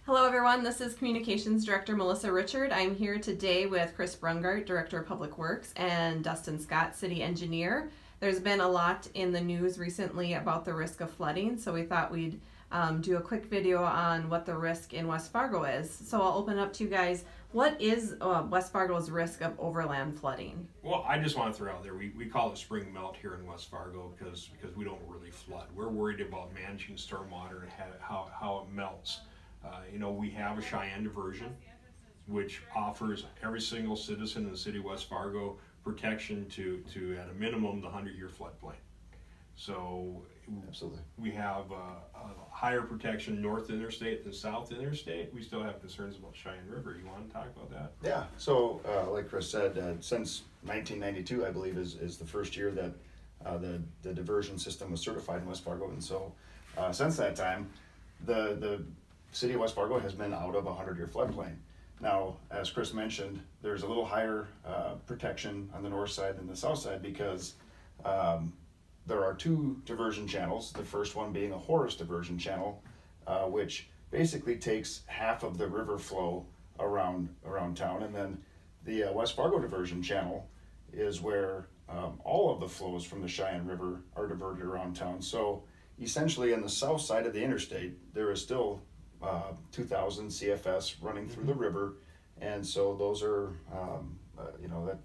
Hello everyone, this is Communications Director Melissa Richard. I'm here today with Chris Brungardt, Director of Public Works, and Dustin Scott, City Engineer. There's been a lot in the news recently about the risk of flooding, so we thought we'd do a quick video on what the risk in West Fargo is. So I'll open up to you guys. What is West Fargo's risk of overland flooding? Well, I just want to throw out there, we call it spring melt here in West Fargo because we don't really flood. We're worried about managing stormwater and how it melts. We have a Cheyenne diversion, which offers every single citizen in the city of West Fargo protection to at a minimum, the 100-year floodplain. So absolutely, we have a higher protection north interstate than south interstate. We still have concerns about Cheyenne River. You want to talk about that? Yeah, so like Chris said, since 1992, I believe, is the first year that the diversion system was certified in West Fargo. And so since that time, the city of West Fargo has been out of a 100-year floodplain. Now, as Chris mentioned, there's a little higher protection on the north side than the south side because there are two diversion channels, the first one being a Horace diversion channel, which basically takes half of the river flow around town, and then the West Fargo diversion channel is where all of the flows from the Cheyenne River are diverted around town. So essentially on the south side of the interstate, there is still 2,000 CFS running through the river, and so those are,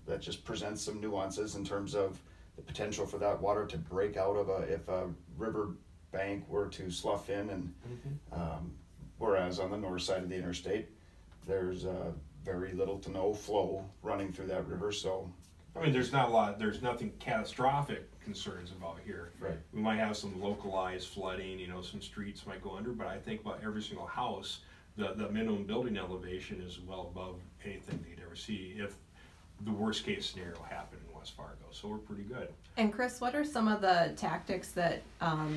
that just presents some nuances in terms of the potential for that water to break out of if a river bank were to slough in, and whereas on the north side of the interstate, there's very little to no flow running through that river. So I mean, there's nothing catastrophic concerns about here. Right. We might have some localized flooding, some streets might go under, but I think about every single house, the minimum building elevation is well above anything they'd ever see if the worst case scenario happened in West Fargo. So we're pretty good. And Chris, what are some of the tactics that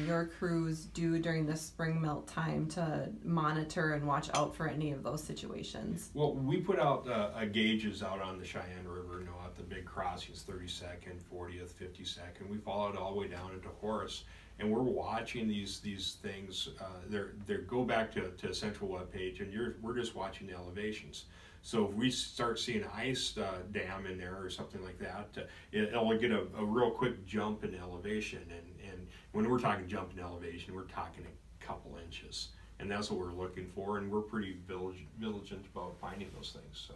your crews do during the spring melt time to monitor and watch out for any of those situations? Well, we put out gauges out on the Cheyenne River, at the big crossings, 32nd, 40th, 52nd. We follow it all the way down into Horace, and we're watching these things. They go back to a central web page, and we're just watching the elevations. So if we start seeing ice dam in there or something like that, it'll get a real quick jump in elevation. And when we're talking jump in elevation, we're talking a couple inches. And that's what we're looking for, and we're pretty diligent about finding those things. So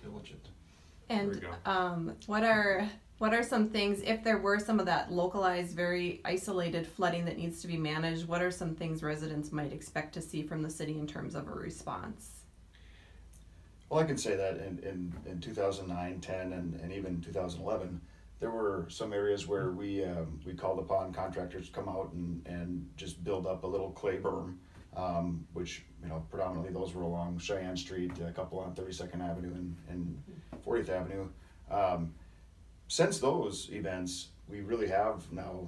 diligent. And what are some things, if there were some of that localized, very isolated flooding that needs to be managed, what are some things residents might expect to see from the city in terms of a response? Well, I can say that in 2009, 10, and even 2011, there were some areas where we called upon contractors to come out and just build up a little clay berm, which predominantly those were along Cheyenne Street, a couple on 32nd Avenue and 40th Avenue. Since those events, we really have now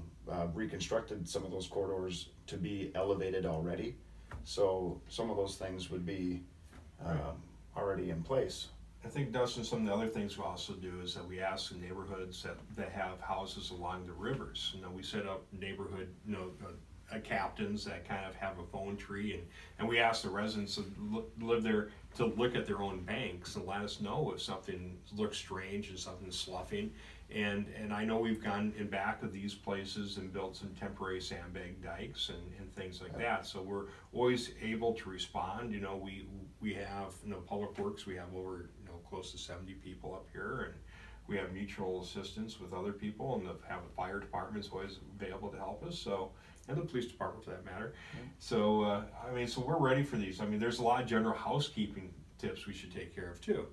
reconstructed some of those corridors to be elevated already. So some of those things would be already in place. I think, Dustin, some of the other things we also do is that we ask the neighborhoods that have houses along the rivers. We set up neighborhood, captains that kind of have a phone tree, and we ask the residents that live there to look at their own banks and let us know if something looks strange and something's sloughing. And I know we've gone in back of these places and built some temporary sandbag dikes and things like that. So we're always able to respond. We have Public Works. We have over close to 70 people up here, and we have mutual assistance with other people, and the fire department's always available to help us. So, and the police department for that matter. So so we're ready for these. There's a lot of general housekeeping tips we should take care of too.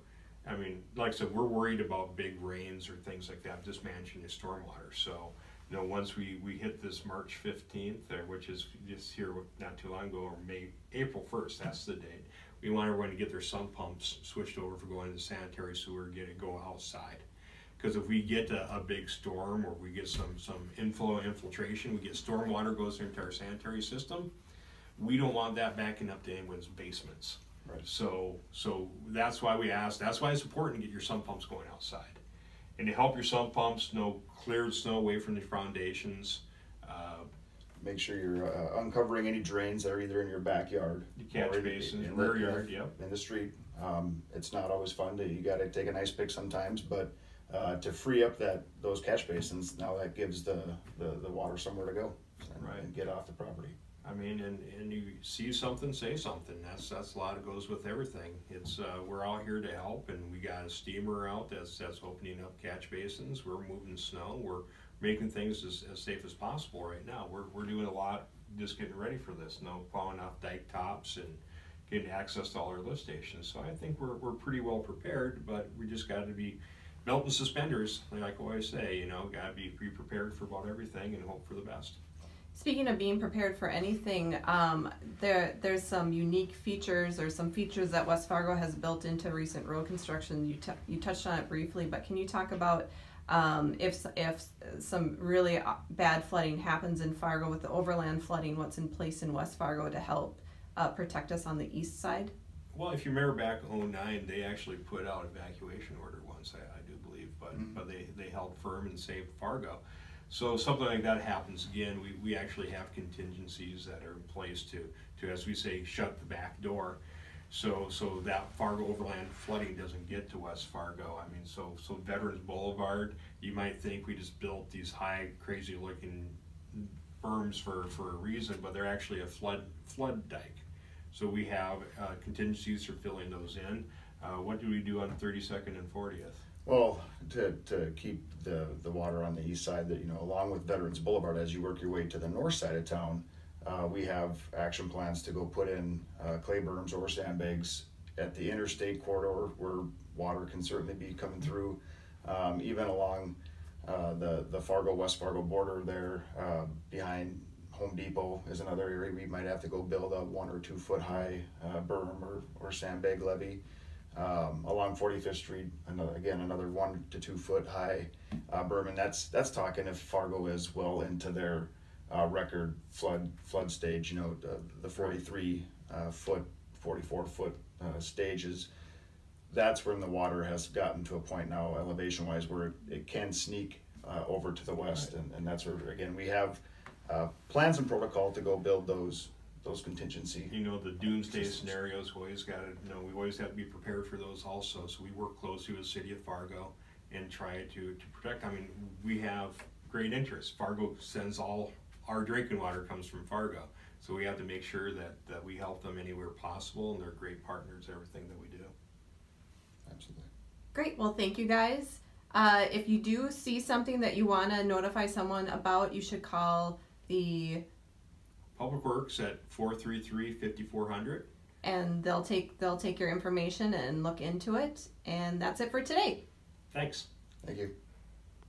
Like I said, we're worried about big rains or things like that, just managing the stormwater. So, once we hit this March 15th, which is just here not too long ago, or April 1st, that's the date. We want everyone to get their sump pumps switched over for going to the sanitary sewer, go outside. Because if we get a big storm, or we get some infiltration, we get stormwater goes into our sanitary system, we don't want that backing up to anyone's basements. Right. So that's why that's why it's important to get your sump pumps going outside. And to help your sump pumps clear the snow away from the foundations, make sure you're uncovering any drains that are either in your backyard, The catch or basins, in rear the- yard, yep. in the street. It's not always fun you got to take a nice pick sometimes, but to free up those catch basins, now that gives the water somewhere to go and get off the property. I mean, and you see something, say something. That's a lot of goes with everything. It's we're all here to help, and we got a steamer out that's opening up catch basins. We're moving snow. We're making things as safe as possible right now. We're doing a lot, just getting ready for this. Plowing off dike tops and getting access to all our lift stations. So I think we're pretty well prepared, but we just got to be belt and suspenders, like I always say. Got to be prepared for about everything and hope for the best. Speaking of being prepared for anything, there's some unique features or some features that West Fargo has built into recent road construction. You touched on it briefly, but can you talk about if some really bad flooding happens in Fargo with the Overland flooding, what's in place in West Fargo to help protect us on the east side? Well, if you remember back in 2009, they actually put out evacuation order once, I do believe, but they held firm and saved Fargo. So if something like that happens again, we actually have contingencies that are in place to, as we say, shut the back door, so that Fargo Overland flooding doesn't get to West Fargo. I mean, so Veterans Boulevard, you might think we just built these high, crazy looking berms for a reason, but they're actually a flood dike. So we have contingencies for filling those in. What do we do on 32nd and 40th? Well, to keep the water on the east side, that along with Veterans Boulevard, as you work your way to the north side of town, we have action plans to go put in clay berms or sandbags at the interstate corridor where water can certainly be coming through, even along the Fargo West Fargo border there, behind Home Depot is another area we might have to go build a 1 or 2 foot high berm or sandbag levee. Along 45th Street, another 1 to 2 foot high berm, and that's talking if Fargo is well into their record flood stage. The 43 foot, 44 foot stages. That's when the water has gotten to a point now, elevation wise, where it can sneak over to the west, and that's where again we have plans and protocol to go build those contingency. The doomsday scenarios, we always got to, we always have to be prepared for those also. So we work closely with the city of Fargo and try to protect. I mean, we have great interest. Fargo sends all our drinking water comes from Fargo. So we have to make sure that we help them anywhere possible, and they're great partners in everything that we do. Absolutely. Great. Well, thank you guys. If you do see something that you want to notify someone about, you should call the Public Works at 433-5400. And they'll take your information and look into it. And that's it for today. Thanks. Thank you.